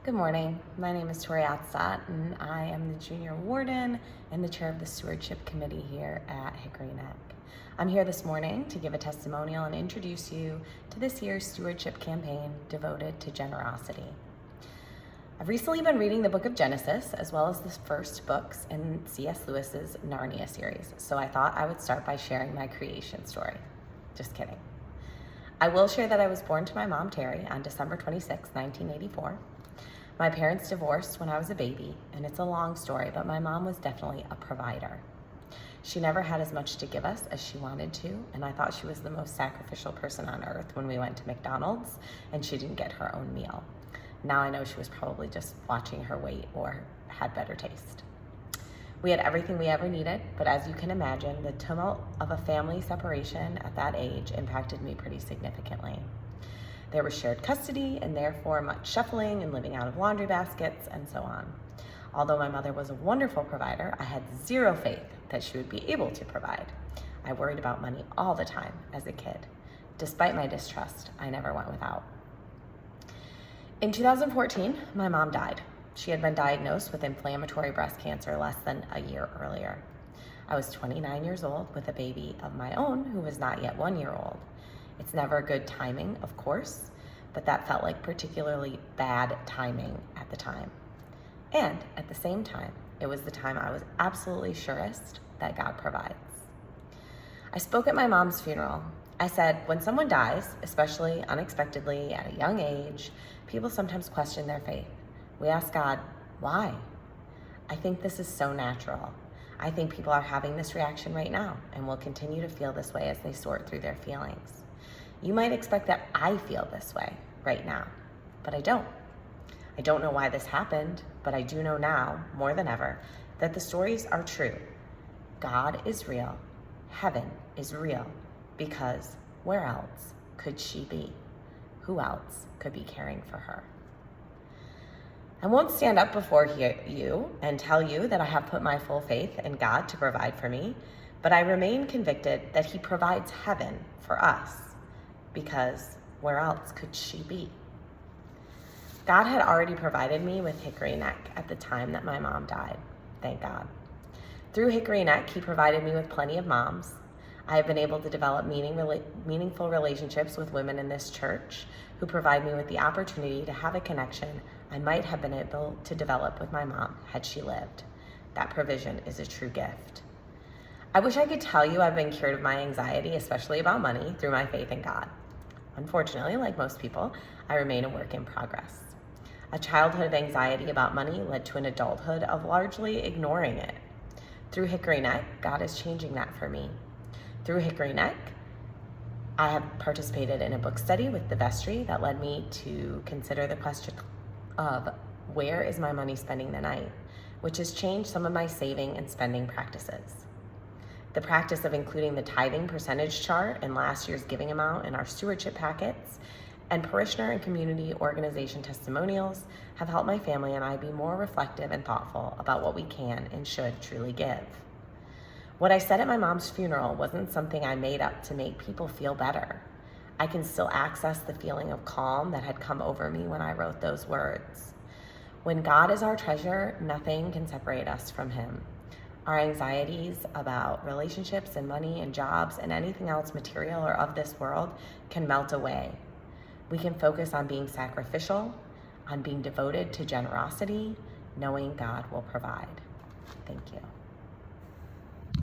Good morning. My name is Tori Otstot, and I am the junior warden and the chair of the Stewardship Committee here at Hickory Neck. I'm here this morning to give a testimonial and introduce you to this year's stewardship campaign devoted to generosity. I've recently been reading the book of Genesis, as well as the first books in C.S. Lewis's Narnia series, so I thought I would start by sharing my creation story. Just kidding. I will share that I was born to my mom, Tori, on December 26, 1984. My parents divorced when I was a baby, and it's a long story, but my mom was definitely a provider. She never had as much to give us as she wanted to, and I thought she was the most sacrificial person on earth when we went to McDonald's and she didn't get her own meal. Now I know she was probably just watching her weight or had better taste. We had everything we ever needed, but as you can imagine, the tumult of a family separation at that age impacted me pretty significantly. There was shared custody and therefore much shuffling and living out of laundry baskets and so on. Although my mother was a wonderful provider, I had zero faith that she would be able to provide. I worried about money all the time as a kid. Despite my distrust, I never went without. In 2014, my mom died. She had been diagnosed with inflammatory breast cancer less than a year earlier. I was 29 years old with a baby of my own who was not yet 1 year old. It's never good timing, of course, but that felt like particularly bad timing at the time. And at the same time, it was the time I was absolutely surest that God provides. I spoke at my mom's funeral. I said, when someone dies, especially unexpectedly at a young age, people sometimes question their faith. We ask God, why? I think this is so natural. I think people are having this reaction right now and will continue to feel this way as they sort through their feelings. You might expect that I feel this way right now, but I don't. I don't know why this happened, but I do know now, more than ever, that the stories are true. God is real. Heaven is real, because where else could she be? Who else could be caring for her? I won't stand up before you and tell you that I have put my full faith in God to provide for me, but I remain convicted that He provides heaven for us, because where else could she be? God had already provided me with Hickory Neck at the time that my mom died, thank God. Through Hickory Neck, He provided me with plenty of moms. I have been able to develop meaningful relationships with women in this church who provide me with the opportunity to have a connection I might have been able to develop with my mom had she lived. That provision is a true gift. I wish I could tell you I've been cured of my anxiety, especially about money, through my faith in God. Unfortunately, like most people, I remain a work in progress. A childhood of anxiety about money led to an adulthood of largely ignoring it. Through Hickory Neck, God is changing that for me. Through Hickory Neck, I have participated in a book study with the vestry that led me to consider the question of where is my money spending the night, which has changed some of my saving and spending practices. The practice of including the tithing percentage chart and last year's giving amount in our stewardship packets and parishioner and community organization testimonials have helped my family and I be more reflective and thoughtful about what we can and should truly give. What I said at my mom's funeral wasn't something I made up to make people feel better. I can still access the feeling of calm that had come over me when I wrote those words. When God is our treasure, nothing can separate us from Him. Our anxieties about relationships and money and jobs and anything else material or of this world can melt away. We can focus on being sacrificial, on being devoted to generosity, knowing God will provide. Thank you.